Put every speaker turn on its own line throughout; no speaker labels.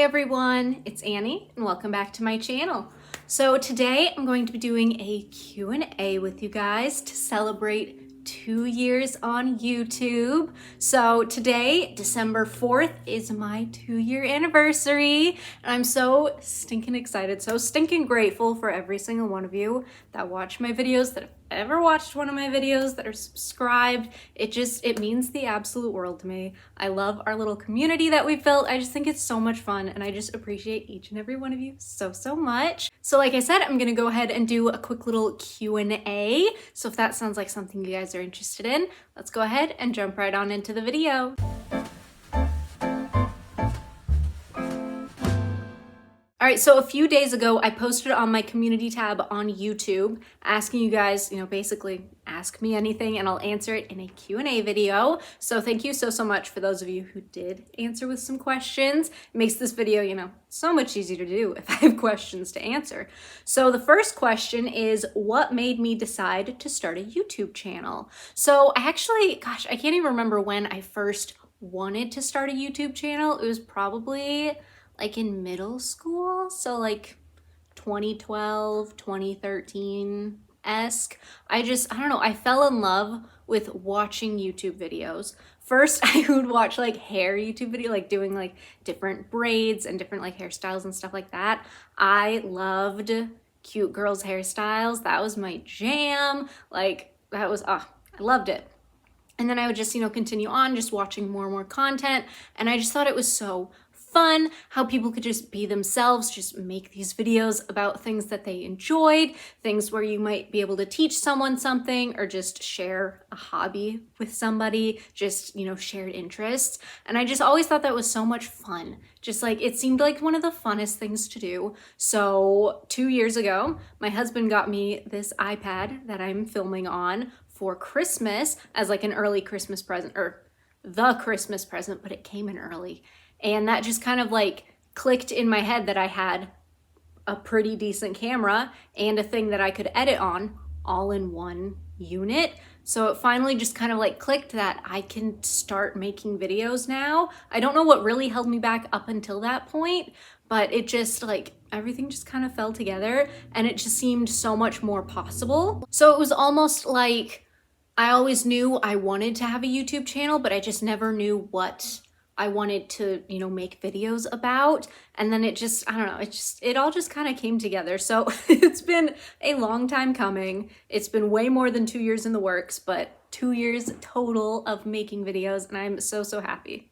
everyone, it's Annie and welcome back to my channel. So today I'm going to be doing a Q&A with you guys to celebrate 2 years on YouTube. So today, December 4th, is my 2-year anniversary and I'm so stinking excited, so stinking grateful for every single one of you that watch my videos, that have ever watched one of my videos, that are subscribed. It means the absolute world to me. I love our little community that we've built. I just think it's so much fun and I just appreciate each and every one of you so much. So like I said, I'm gonna go ahead and do a quick little Q&A. So if that sounds like something you guys are interested in, let's go ahead and jump right on into the video. All right, so a few days ago, I posted on my community tab on YouTube asking you guys, basically ask me anything and I'll answer it in a Q&A video. So thank you so much for those of you who did answer with some questions. It makes this video, so much easier to do if I have questions to answer. So the first question is, what made me decide to start a YouTube channel? So I can't even remember when I first wanted to start a YouTube channel. It was probably like in middle school, so like 2012, 2013-esque. I don't know, I fell in love with watching YouTube videos. First, I would watch like hair YouTube video, like doing like different braids and different like hairstyles and stuff like that. I loved cute girls' hairstyles. That was my jam. I loved it. And then I would just, continue on just watching more and more content. And I just thought it was so fun how people could just be themselves, just make these videos about things that they enjoyed, things where you might be able to teach someone something or just share a hobby with somebody, just, shared interests. And I just always thought that was so much fun. Just it seemed like one of the funnest things to do. So 2 years ago, my husband got me this iPad that I'm filming on for Christmas as like an early Christmas present, or the Christmas present, but it came in early. And that just kind of clicked in my head that I had a pretty decent camera and a thing that I could edit on all in one unit. So it finally just kind of clicked that I can start making videos now. I don't know what really held me back up until that point, but it just everything just kind of fell together and it just seemed so much more possible. So it was almost like I always knew I wanted to have a YouTube channel, but I just never knew what I wanted to, make videos about. And then it all just kind of came together. So it's been a long time coming. It's been way more than 2 years in the works, but 2 years total of making videos. And I'm so happy.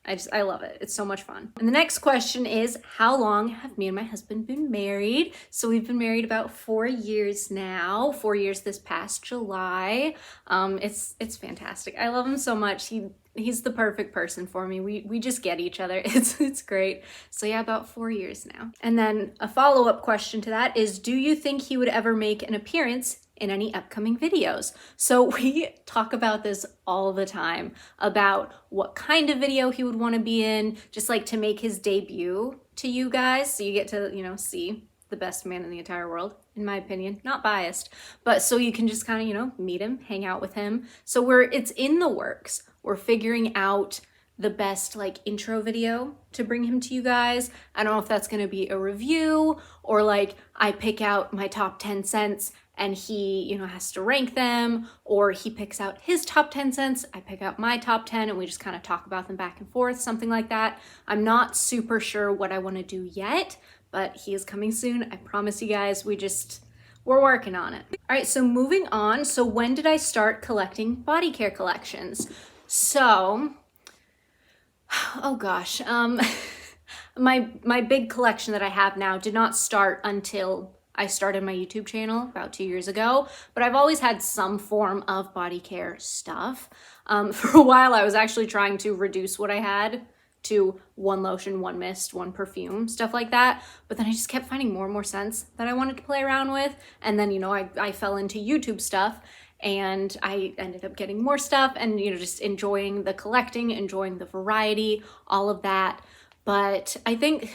I love it. It's so much fun. And the next question is, how long have me and my husband been married? So we've been married about 4 years now, 4 years this past July. It's fantastic. I love him so much. He's the perfect person for me. We just get each other. It's great. So yeah, about 4 years now. And then a follow-up question to that is, do you think he would ever make an appearance in any upcoming videos? So we talk about this all the time, about what kind of video he would want to be in, just to make his debut to you guys. So you get to, see the best man in the entire world, in my opinion, not biased, but so you can just kind of, meet him, hang out with him. So it's in the works. We're figuring out the best intro video to bring him to you guys. I don't know if that's going to be a review or I pick out my top 10 cents and he, has to rank them, or he picks out his top 10 cents, I pick out my top 10 and we just kind of talk about them back and forth, something like that. I'm not super sure what I want to do yet, but he is coming soon. I promise you guys, we're working on it. All right, so moving on. So when did I start collecting body care collections? So, oh gosh, my big collection that I have now did not start until I started my YouTube channel about 2 years ago, but I've always had some form of body care stuff. For a while, I was actually trying to reduce what I had to one lotion, one mist, one perfume, stuff like that. But then I just kept finding more and more scents that I wanted to play around with. And then, I fell into YouTube stuff and I ended up getting more stuff and, just enjoying the collecting, enjoying the variety, all of that. But I think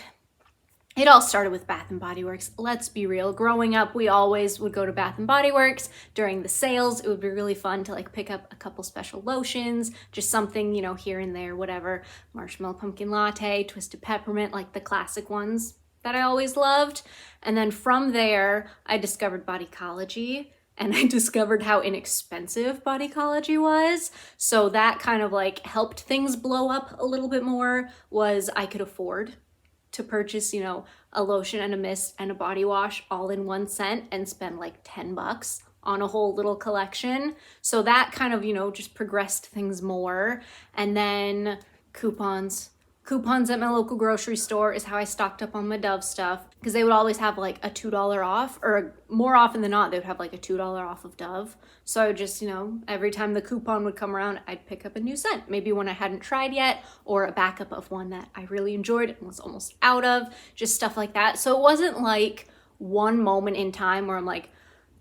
it all started with Bath and Body Works. Let's be real. Growing up, we always would go to Bath and Body Works during the sales. It would be really fun to like pick up a couple special lotions, just something, you know, here and there, whatever. Marshmallow pumpkin latte, twisted peppermint, like the classic ones that I always loved. And then from there, I discovered Bodycology, and I discovered how inexpensive Bodycology was. So that kind of like helped things blow up a little bit more, was I could afford to purchase, you know, a lotion and a mist and a body wash all in one scent and spend like $10 on a whole little collection. So that kind of, you know, just progressed things more. And then coupons. Coupons at my local grocery store is how I stocked up on my Dove stuff, because they would always have like a $2 off, or more often than not, they would have like a $2 off of Dove. So I would just, you know, every time the coupon would come around, I'd pick up a new scent, maybe one I hadn't tried yet, or a backup of one that I really enjoyed and was almost out of, just stuff like that. So it wasn't like one moment in time where I'm like,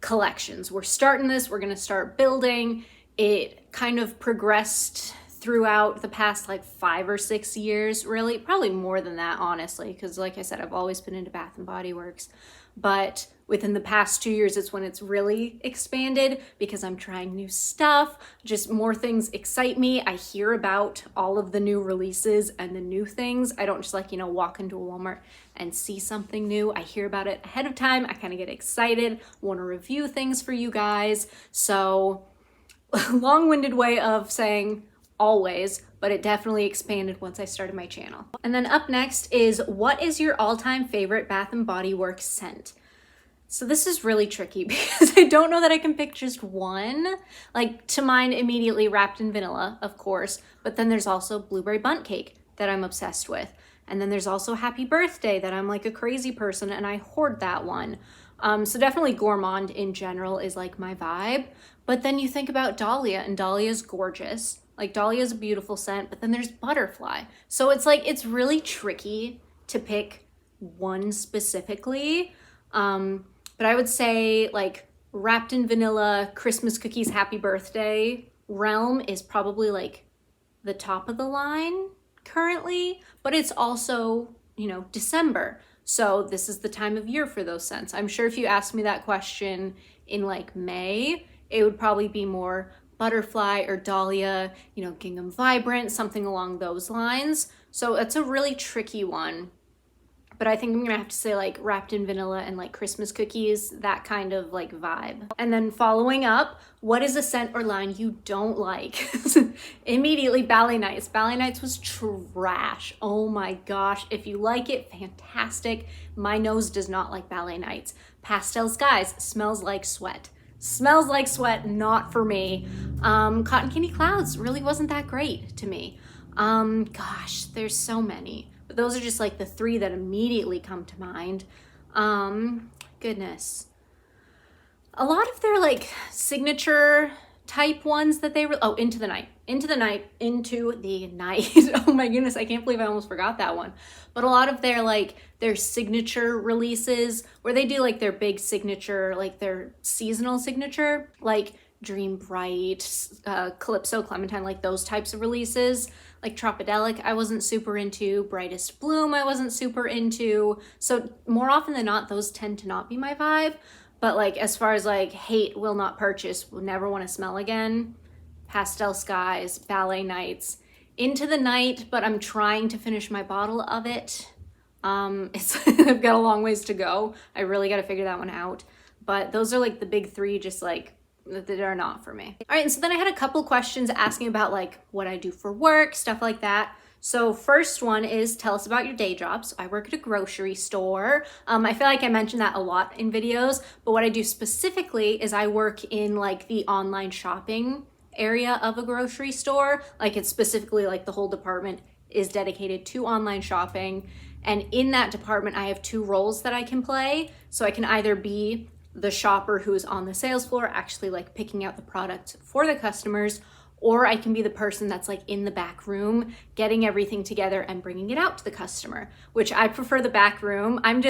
collections, we're starting this, we're gonna start building. It kind of progressed throughout the past like 5 or 6 years, really, probably more than that, honestly, because like I said, I've always been into Bath and Body Works, but within the past 2 years, it's when it's really expanded, because I'm trying new stuff, just more things excite me. I hear about all of the new releases and the new things. I don't just like, you know, walk into a Walmart and see something new. I hear about it ahead of time. I kind of get excited, want to review things for you guys. So long-winded way of saying always, but it definitely expanded once I started my channel. And then up next is, what is your all-time favorite Bath and Body Works scent? So this is really tricky because I don't know that I can pick just one. Like, to mind immediately Wrapped in Vanilla, of course, but then there's also Blueberry Bundt Cake that I'm obsessed with. And then there's also Happy Birthday that I'm like a crazy person and I hoard that one. So definitely Gourmand in general is like my vibe. But then you think about Dahlia, and Dahlia's gorgeous. Like, Dahlia's a beautiful scent, but then there's Butterfly. So it's like, it's really tricky to pick one specifically. But I would say like Wrapped in Vanilla, Christmas Cookies, Happy Birthday realm is probably like the top of the line currently, but it's also, you know, December. So this is the time of year for those scents. I'm sure if you asked me that question in like May, it would probably be more Butterfly or Dahlia, you know, Gingham Vibrant, something along those lines. So it's a really tricky one. But I think I'm gonna have to say like Wrapped in Vanilla and like Christmas Cookies, that kind of like vibe. And then following up, what is a scent or line you don't like? Immediately, Ballet Nights. Ballet Nights was trash. Oh my gosh. If you like it, fantastic. My nose does not like Ballet Nights. Pastel Skies, smells like sweat. Smells like sweat, not for me. Cotton Candy Clouds really wasn't that great to me. Gosh, there's so many. But those are just like the 3 that immediately come to mind. Goodness. A lot of their like signature type ones that they were, oh, Into the Night. Oh my goodness, I can't believe I almost forgot that one. But a lot of their like their signature releases, where they do like their big signature, like their seasonal signature, like Dream Bright, Calypso, Clementine, like those types of releases. Like Tropidelic, I wasn't super into. Brightest Bloom, I wasn't super into. So more often than not, those tend to not be my vibe. But like as far as like hate, will not purchase, will never want to smell again, Pastel Skies, Ballet Nights, Into the Night, but I'm trying to finish my bottle of it. I've got a long ways to go. I really got to figure that one out. But those are like the big 3, just like that are not for me. All right, and so then I had a couple questions asking about like what I do for work, stuff like that. So first one is, tell us about your day job. So I work at a grocery store. I feel like I mentioned that a lot in videos, but what I do specifically is I work in like the online shopping area of a grocery store. Like, it's specifically like the whole department is dedicated to online shopping. And in that department, I have 2 roles that I can play. So I can either be the shopper who is on the sales floor, actually like picking out the product for the customers, or I can be the person that's like in the back room, getting everything together and bringing it out to the customer, which I prefer the back room. I'm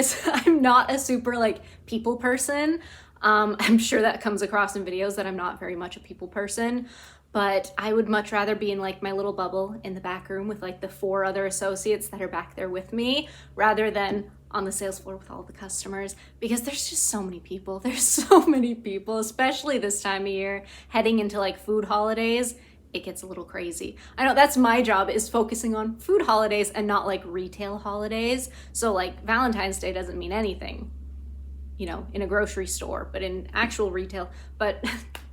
not a super like people person. I'm sure that comes across in videos that I'm not very much a people person, but I would much rather be in like my little bubble in the back room with like the 4 other associates that are back there with me, rather than on the sales floor with all the customers because there's just so many people. There's so many people, especially this time of year, heading into like food holidays. It gets a little crazy. I know that's my job, is focusing on food holidays and not like retail holidays. So like Valentine's Day doesn't mean anything, you know, in a grocery store, but in actual retail, but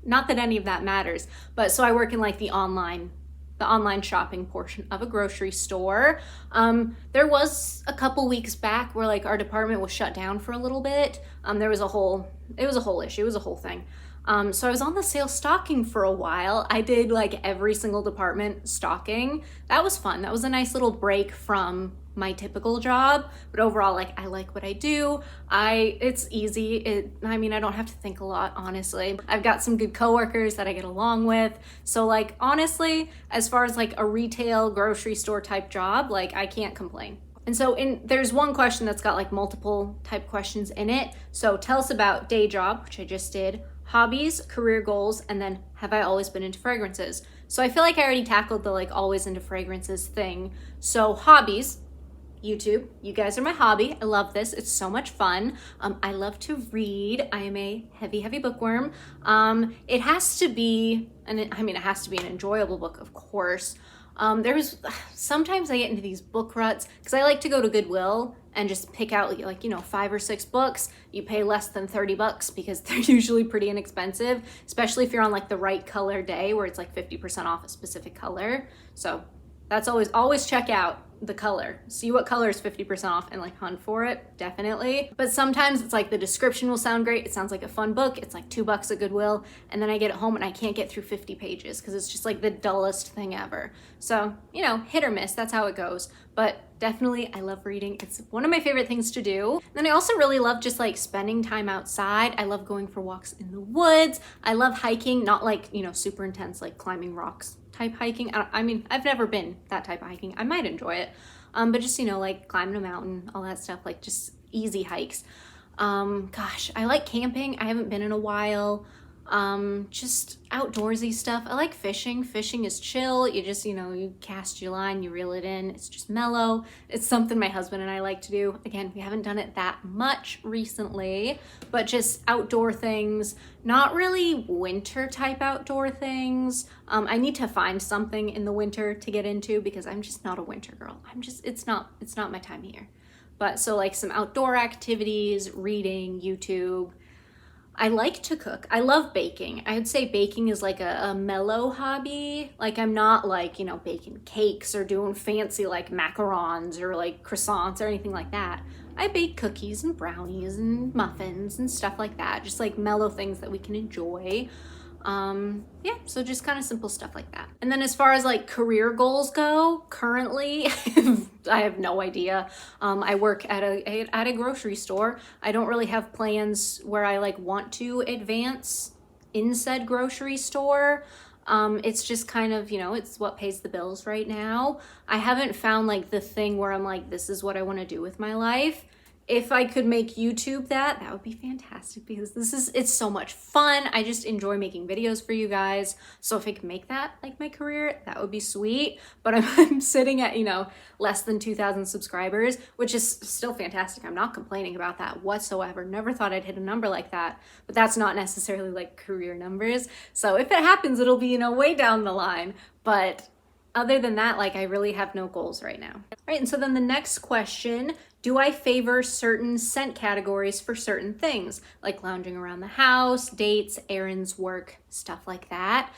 not that any of that matters. But so I work in like the online shopping portion of a grocery store. There was a couple weeks back where like our department was shut down for a little bit. It was a whole issue, it was a whole thing. So I was on the sales stocking for a while. I did like every single department stocking. That was fun. That was a nice little break from my typical job, but overall, like, I like what I do. It's easy. I mean, I don't have to think a lot, honestly. I've got some good coworkers that I get along with. So like, honestly, as far as like a retail grocery store type job, like I can't complain. And so there's one question that's got like multiple type questions in it. So tell us about day job, which I just did, hobbies, career goals, and then have I always been into fragrances? So I feel like I already tackled the like always into fragrances thing. So hobbies, YouTube, you guys are my hobby. I love this. It's so much fun. I love to read. I am a heavy bookworm. It has to be, it has to be an enjoyable book, of course. Sometimes I get into these book ruts because I like to go to Goodwill and just pick out like, 5 or 6 books. You pay less than $30 because they're usually pretty inexpensive, especially if you're on like the right color day where it's like 50% off a specific color. So that's always check out the color. See what color is 50% off and like hunt for it, definitely. But sometimes it's like the description will sound great. It sounds like a fun book. It's like $2 at Goodwill. And then I get it home and I can't get through 50 pages because it's just like the dullest thing ever. So, hit or miss, that's how it goes. But definitely, I love reading. It's one of my favorite things to do. And then I also really love just like spending time outside. I love going for walks in the woods. I love hiking, not like, super intense, like climbing rocks type hiking. I've never been that type of hiking. I might enjoy it. But just, like climbing a mountain, all that stuff, like just easy hikes. Gosh, I like camping. I haven't been in a while. Just outdoorsy stuff. I like fishing. Fishing is chill. You just, you cast your line, you reel it in. It's just mellow. It's something my husband and I like to do. Again, we haven't done it that much recently, but just outdoor things, not really winter type outdoor things. I need to find something in the winter to get into because I'm just not a winter girl. It's not my time of year. But so like some outdoor activities, reading, YouTube. I like to cook. I love baking. I would say baking is like a mellow hobby. Like I'm not like, baking cakes or doing fancy like macarons or like croissants or anything like that. I bake cookies and brownies and muffins and stuff like that. Just like mellow things that we can enjoy. So just kind of simple stuff like that. And then as far as like career goals go, currently, I have no idea. I work at a grocery store. I don't really have plans where I like want to advance in said grocery store. It's just kind of, it's what pays the bills right now. I haven't found like the thing where I'm like, this is what I want to do with my life. If I could make YouTube that would be fantastic because it's so much fun. I just enjoy making videos for you guys. So if I could make that like my career, that would be sweet. But I'm sitting at, less than 2,000 subscribers, which is still fantastic. I'm not complaining about that whatsoever. Never thought I'd hit a number like that, but that's not necessarily like career numbers. So if it happens, it'll be, way down the line. But other than that, like I really have no goals right now. All right, and so then the next question, do I favor certain scent categories for certain things, like lounging around the house, dates, errands, work, stuff like that?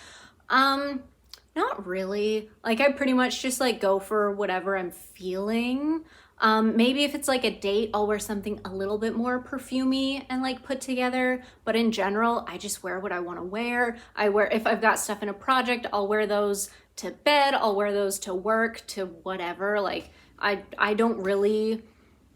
Not really. Like I pretty much just like go for whatever I'm feeling. Maybe if it's like a date, I'll wear something a little bit more perfumey and like put together. But in general, I just wear what I want to wear. If I've got stuff in a project, I'll wear those to bed. I'll wear those to work, to whatever. Like I don't really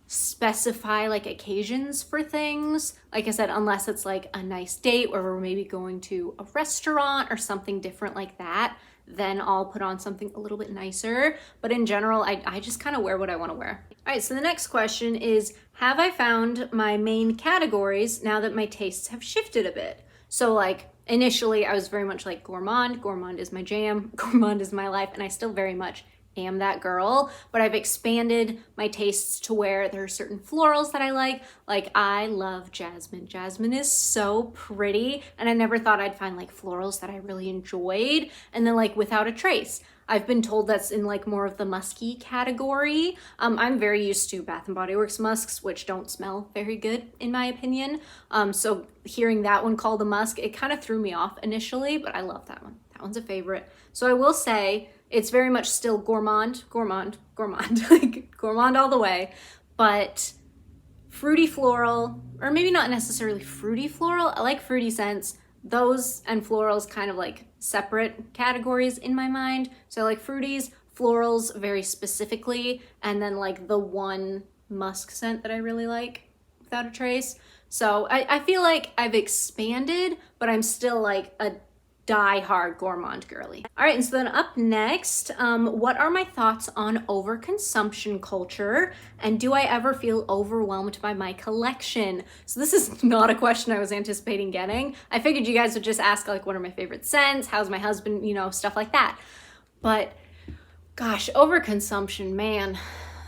specify like occasions for things. Like I said, unless it's like a nice date where we're maybe going to a restaurant or something different like that, then I'll put on something a little bit nicer. But in general, I just kind of wear what I want to wear. All right, so the next question is, have I found my main categories now that my tastes have shifted a bit? So like initially I was very much like gourmand. Gourmand is my jam. Gourmand is my life. And I still very much am that girl, but I've expanded my tastes to where there are certain florals that I like. Like I love jasmine. Jasmine is so pretty, and I never thought I'd find like florals that I really enjoyed. And then like Without a Trace, I've been told that's in like more of the musky category. I'm very used to Bath and Body Works musks, which don't smell very good in my opinion. So hearing that one called a musk, it kind of threw me off initially, but I love that one. That one's a favorite. So I will say it's very much still gourmand, like gourmand all the way, but fruity floral, or maybe not necessarily fruity floral. I like fruity scents. Those and florals kind of like separate categories in my mind. So I like fruities, florals very specifically, and then like the one musk scent that I really like, Without a Trace. So I feel like I've expanded, but I'm still like a die-hard gourmand girly. All right, and so then up next, what are my thoughts on overconsumption culture, and do I ever feel overwhelmed by my collection? So this is not a question I was anticipating getting. I figured you guys would just ask like, what are my favorite scents? How's my husband? You know, stuff like that. But gosh, overconsumption, man.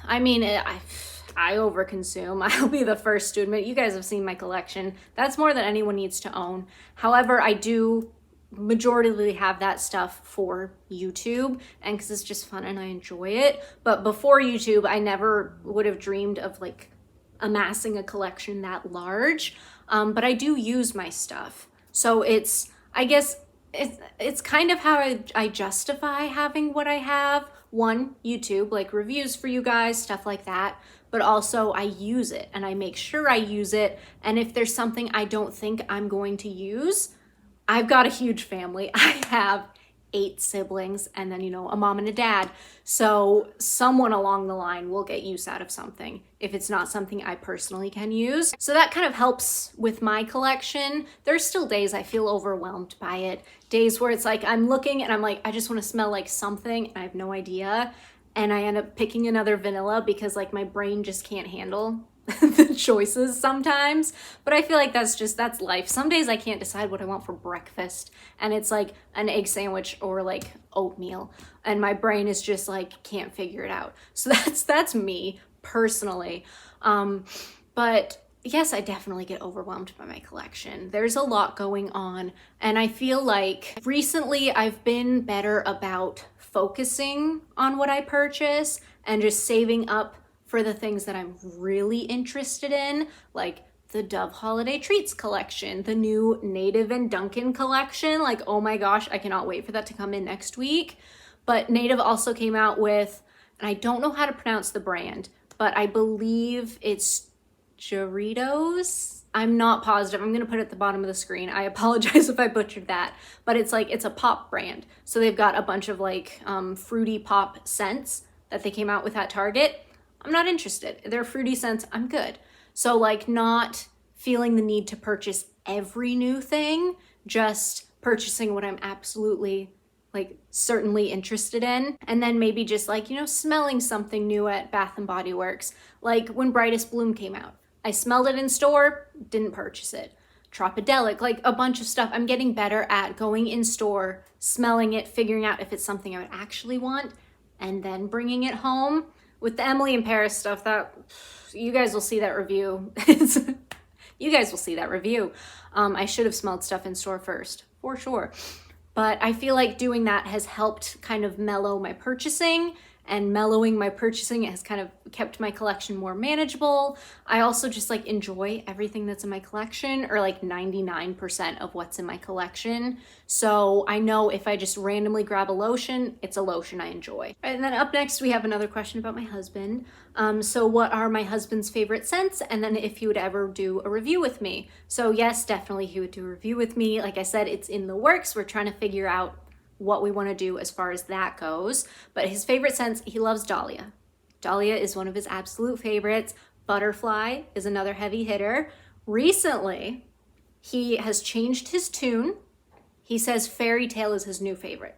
I mean, I overconsume. I'll be the first to admit, you guys have seen my collection. That's more than anyone needs to own. However, I do majority have that stuff for YouTube and because it's just fun and I enjoy it. But before YouTube, I never would have dreamed of like amassing a collection that large. But I do use my stuff. So it's, I guess it's kind of how I justify having what I have. One, YouTube, like reviews for you guys, stuff like that. But also I use it and I make sure I use it. And if there's something I don't think I'm going to use, I've got a huge family. I have 8 siblings and then, you know, a mom and a dad. So someone along the line will get use out of something if it's not something I personally can use. So that kind of helps with my collection. There's still days I feel overwhelmed by it. Days where it's like I'm looking and I'm like, I just want to smell like something and I have no idea. And I end up picking another vanilla because like my brain just can't handle the choices sometimes. But I feel like that's life. Some days I can't decide what I want for breakfast and it's like an egg sandwich or like oatmeal and my brain is just like can't figure it out. So that's me personally. But yes, I definitely get overwhelmed by my collection. There's a lot going on and I feel like recently I've been better about focusing on what I purchase and just saving up for the things that I'm really interested in, like the Dove Holiday Treats collection, the new Native and Dunkin' collection. Like, oh my gosh, I cannot wait for that to come in next week. But Native also came out with, and I don't know how to pronounce the brand, but I believe it's Doritos. I'm not positive. I'm gonna put it at the bottom of the screen. I apologize if I butchered that, but it's like, it's a pop brand. So they've got a bunch of like fruity pop scents that they came out with at Target. I'm not interested. They're fruity scents, I'm good. So like not feeling the need to purchase every new thing, just purchasing what I'm absolutely like certainly interested in. And then maybe just like, you know, smelling something new at Bath and Body Works. Like when Brightest Bloom came out, I smelled it in store, didn't purchase it. Tropidelic, like a bunch of stuff. I'm getting better at going in store, smelling it, figuring out if it's something I would actually want, and then bringing it home. With the Emily in Paris stuff, that you guys will see that review. You guys will see that review. I should have smelled stuff in store first, for sure. But I feel like doing that has helped kind of mellow my purchasing, and mellowing my purchasing has kind of kept my collection more manageable. I also just like enjoy everything that's in my collection, or like 99% of what's in my collection. So I know if I just randomly grab a lotion, it's a lotion I enjoy. And then up next, we have another question about my husband. So what are my husband's favorite scents? And then if he would ever do a review with me. So yes, definitely he would do a review with me. Like I said, it's in the works. We're trying to figure out what we want to do as far as that goes. But his favorite scents, he loves Dahlia. Dahlia is one of his absolute favorites. Butterfly is another heavy hitter. Recently, he has changed his tune. He says Fairy Tale is his new favorite.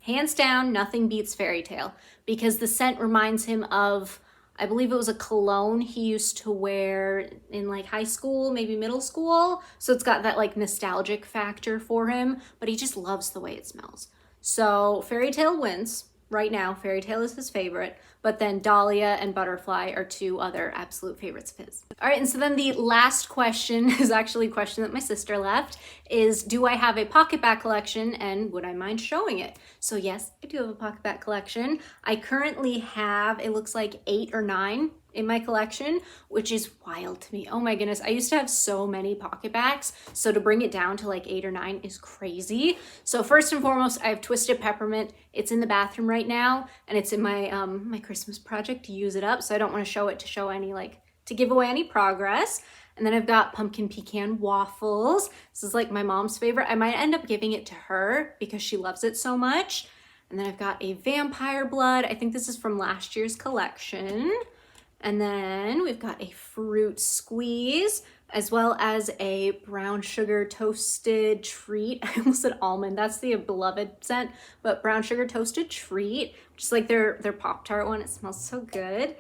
Hands down, nothing beats Fairy Tale because the scent reminds him of, I believe it was a cologne he used to wear in like high school, maybe middle school. So it's got that like nostalgic factor for him, but he just loves the way it smells. So Fairy Tale wins. right now. Fairy Tale is his favorite, but then Dahlia and Butterfly are two other absolute favorites of his. All right, and so then the last question is actually a question that my sister left, is do I have a PocketBack collection and would I mind showing it? So yes, I do have a PocketBack collection. I currently have, it looks like 8 or 9 in my collection, which is wild to me. Oh my goodness, I used to have so many PocketBacks, so to bring it down to like 8 or 9 is crazy. So first and foremost, I have Twisted Peppermint. It's in the bathroom right now, and it's in my my Christmas project to use it up, so I don't want to show it to show any like, to give away any progress. And then I've got Pumpkin Pecan Waffles. This is like my mom's favorite. I might end up giving it to her because she loves it so much. And then I've got a Vampire Blood. I think this is from last year's collection. And then we've got a Fruit Squeeze, as well as a brown sugar toasted treat. I almost said almond, that's the Beloved scent, but brown sugar toasted treat, just like their Pop-Tart one. It smells so good.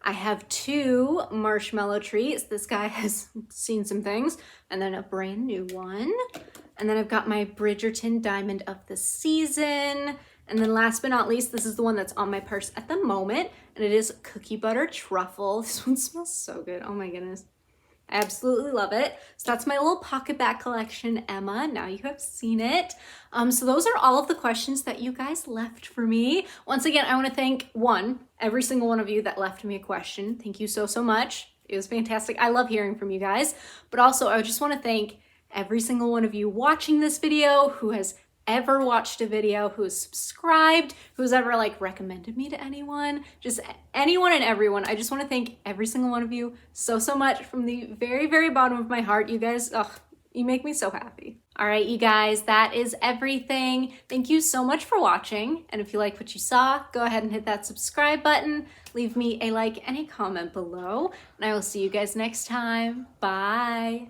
I have 2 marshmallow treats. This guy has seen some things. And then a brand new one. And then I've got my Bridgerton Diamond of the Season. And then last but not least, this is the one that's on my purse at the moment, and it is Cookie Butter Truffle. This one smells so good. Oh my goodness. I absolutely love it. So that's my little PocketBack collection, Emma. Now you have seen it. So those are all of the questions that you guys left for me. Once again, I want to thank every single one of you that left me a question. Thank you so, so much. It was fantastic. I love hearing from you guys. But also, I just want to thank every single one of you watching this video, who has ever watched a video, who's subscribed, who's ever like recommended me to anyone, just anyone and everyone. I just want to thank every single one of you so, so much from the very, very bottom of my heart. You guys, you make me so happy. All right, you guys, that is everything. Thank you so much for watching. And if you like what you saw, go ahead and hit that subscribe button. Leave me a like and a comment below. And I will see you guys next time. Bye.